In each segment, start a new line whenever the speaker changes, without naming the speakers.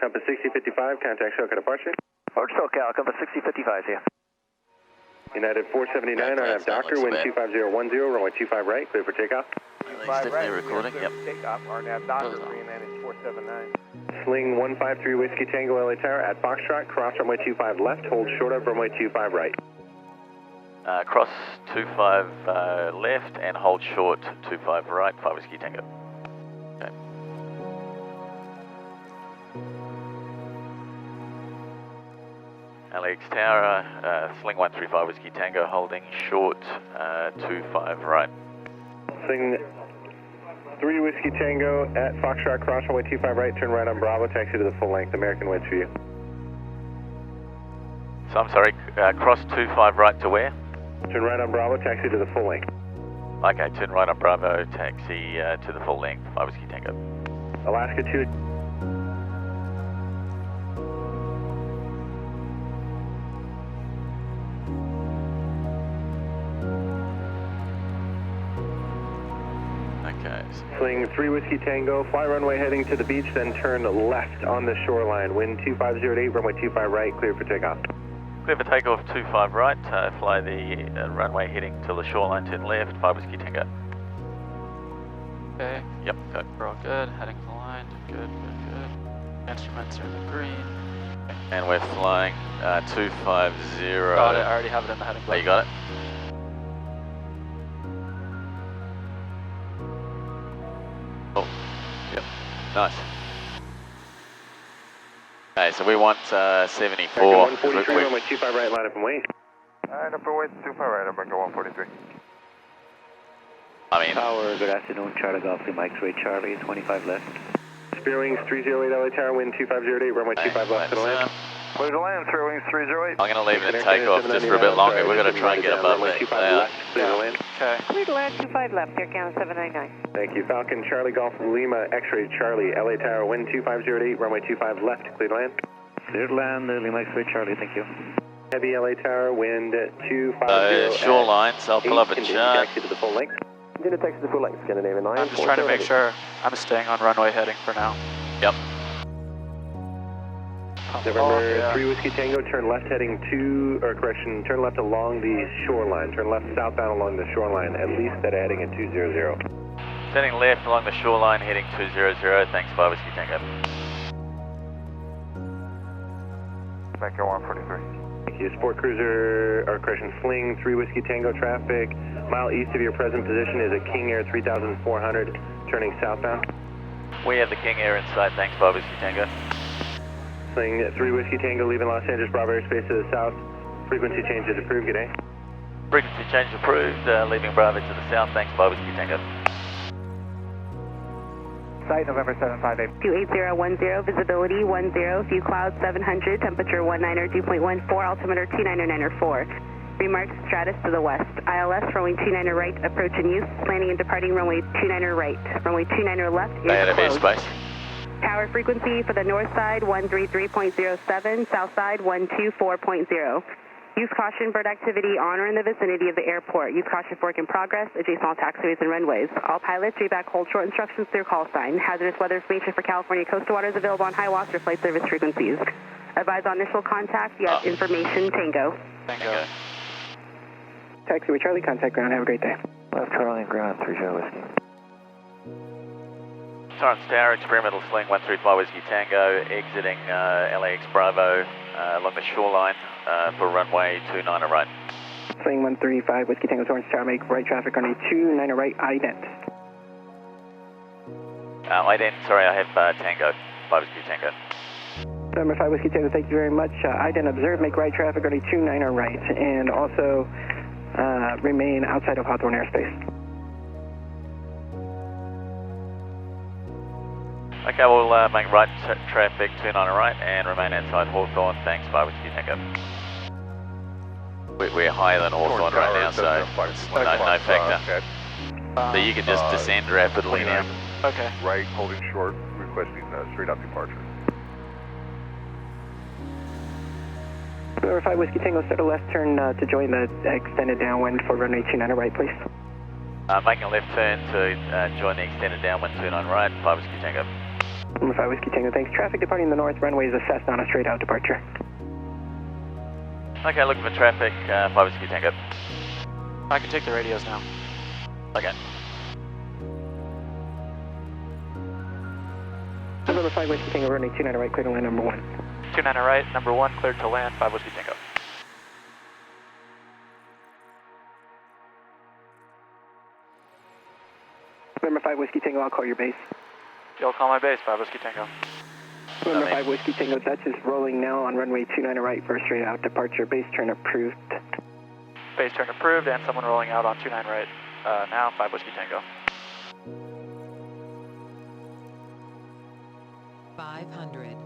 Compass 6055, contact SoCal departure.
Orange SoCal, Compass 6055 here.
United 479, I have Doctor, wind 25010, runway 25 right, clear for takeoff.
LAX definitely recording, yep.
Takeoff, RNAV Doctor, United 479.
Sling 153 Whiskey Tango LA Tower at Foxtrot, cross runway 25 left, hold short of runway 25 right.
Cross 25 left and hold short 25 right, 5 Whiskey Tango. Okay. LAX Tower, Sling 135 Whiskey Tango holding short 25 right.
Sling 3 Whiskey Tango at Foxtrot, cross runway 25 right, turn right on Bravo, taxi to the full length, American winds for you.
So I'm sorry, cross 25 right to where?
Turn right on Bravo, taxi to the full length.
Okay, turn right on Bravo, taxi to the full length, 5 Whiskey Tango.
Alaska 2.
Okay.
Sling 3 Whiskey Tango, fly runway heading to the beach, then turn left on the shoreline. Wind 2508, runway 25 right, clear for takeoff.
Clear for takeoff 25 right, fly the runway heading to the shoreline, turn left, 5 Whiskey Tango.
Okay,
Yep, go.
we're all good. Heading to the line. Good, good, good. Instruments are in the green.
And we're flying 250.
Got it. I already have it in the heading.
Oh, you got it? Oh, yep, nice. Okay, so we want 74.
143, runway 25 right, line up and wait.
Alright, upper wait, 25 right, American 143.
I mean,
Tower, good afternoon, Charlie Golf, Mike 3 Charlie, 25 left.
Spear Wings 308 LA Tower, wind 2508, runway 25 left to the land.
Clear to land, Spear Wings 308.
I'm going to leave it at takeoff just for a bit longer. We're going to try and get above
runway
it.
25 left, clear to land.
Okay.
Clear to land 25 left, Air Count 799.
Thank you. Falcon Charlie Golf Lima X-ray Charlie, LA Tower, wind 2508, runway 25 left, clear to land.
Clear to land, Lima 3 Charlie, thank you.
Heavy LA Tower, wind 250.
Shoreline, so I'll pull up a chart.
Taxi to the full length. Continue taxi to the full length, Scandinavian 9.
I'm just trying to make sure I'm staying on runway heading for now.
Yep.
November 3 Whiskey Tango, turn left heading to, or correction, turn left along the shoreline. Turn left southbound along the shoreline, at least at heading at 200.
Turning left along the shoreline, heading 200. Thanks, 5 Whiskey Tango.
American 143.
Thank you. Sport Cruiser, or correction, Sling 3 Whiskey Tango traffic. Mile east of your present position is a King Air 3400, turning southbound.
We have the King Air in sight. Thanks, 5 Whiskey Tango.
Sling 3 Whiskey Tango, leaving Los Angeles Bravo airspace to the south. Frequency change is approved. Good day.
Frequency change approved. Leaving Bravo to the south. Thanks, 5 Whiskey Tango.
Site November 758.
28010, visibility 10, few clouds 700, temperature 19er 2.14, altimeter 299er 4. Remarks stratus to the west. ILS runway 29er right, approach in use, landing and departing runway 29er right. Runway 29er left is
Stay out of
closed.
airspace.
Tower frequency for the north side 133.07, south side 124.0. Use caution, bird activity on or in the vicinity of the airport. Use caution for work in progress, adjacent all taxiways and runways. All pilots read back hold short instructions through call sign. Hazardous weather information for California coastal waters available on high watts or flight service frequencies. Advise on initial contact. You have information, Tango.
Tango.
Taxiway Charlie, contact ground, have a great day.
Left Charlie and ground, 3 Whiskey.
Torrance Tower, experimental Sling 135 Whiskey Tango, exiting LAX Bravo along the shoreline for runway 29er right.
Sling 135 Whiskey Tango Torrance Tower, make right traffic on a 29er right, ident.
Sorry, I have Tango, 5 Whiskey Tango.
Number 5 Whiskey Tango, thank you very much. Ident observe, make right traffic on a 29er right, and also remain outside of Hawthorne airspace.
Okay, we'll make right traffic, 29er right, and remain outside Hawthorne. Thanks, 5 Whiskey Tango. We're higher than Hawthorne right now, so it's no factor. So you can just descend rapidly now.
Okay.
Right, holding short, requesting straight up departure.
Number 5 Whiskey Tango, start a left turn to join the extended downwind for runway 29er right, please.
Making a left turn to join the extended downwind 29 right, 5 Whiskey Tango.
Number 5 Whiskey Tango, thanks. Traffic departing the north runway is assessed on a straight out departure.
Okay, looking for traffic, 5 Whiskey Tango.
I can take the radios now.
Okay.
November 5 Whiskey Tango, runway 29 right, clear to land number 1.
29 right, number 1, cleared to land, 5 Whiskey Tango.
November 5 Whiskey Tango, I'll call your base.
You'll call my base, 5 Whiskey Tango.
November 5 Whiskey Tango, Dutch is rolling now on runway 29 right for a straight out departure. Base turn approved.
Base turn approved, and someone rolling out on 29 right now, 5 Whiskey Tango.
500.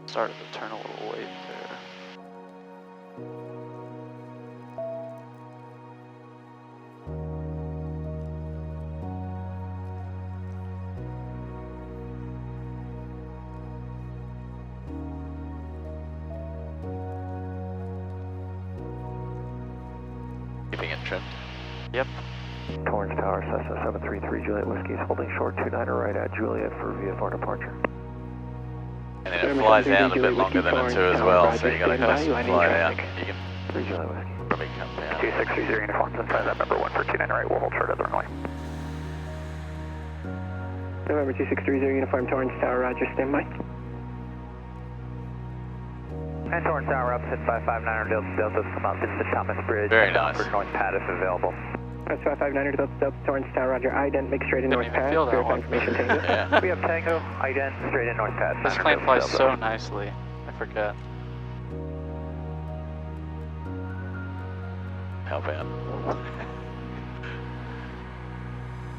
Started to turn a little late there.
Keeping it trimmed.
Yep.
Torrance Tower, Cessna 733 Juliet Whiskey is holding short 29 right at Juliet for VFR departure.
And then it flies out a bit longer than a 2 as well, so you got to fly out. You can
3 Juliet Whiskey.
probably come down.
2630 uniform, inside that number 1 for 29 right, we'll hold short at the runway.
November 2630 uniform Torrance Tower, roger, standby.
And Torrance Tower up, sit 559 Delta, come out, visit the Thomas Bridge.
Very nice.
For North Pad if available.
That's 559 Delta, Torrance Tower, roger, ident, make straight in
Didn't
north
even
pad,
feel that
verify
one.
information Tango.
Yeah.
We have Tango, ident, straight in North Pad.
This plane flies so nicely. I forget.
Help out.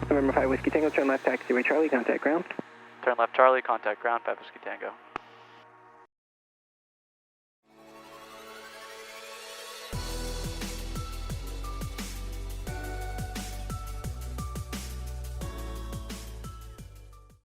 November 5 Whiskey Tango, turn left taxiway Charlie, contact ground.
Turn left Charlie, contact ground, 5 Whiskey Tango.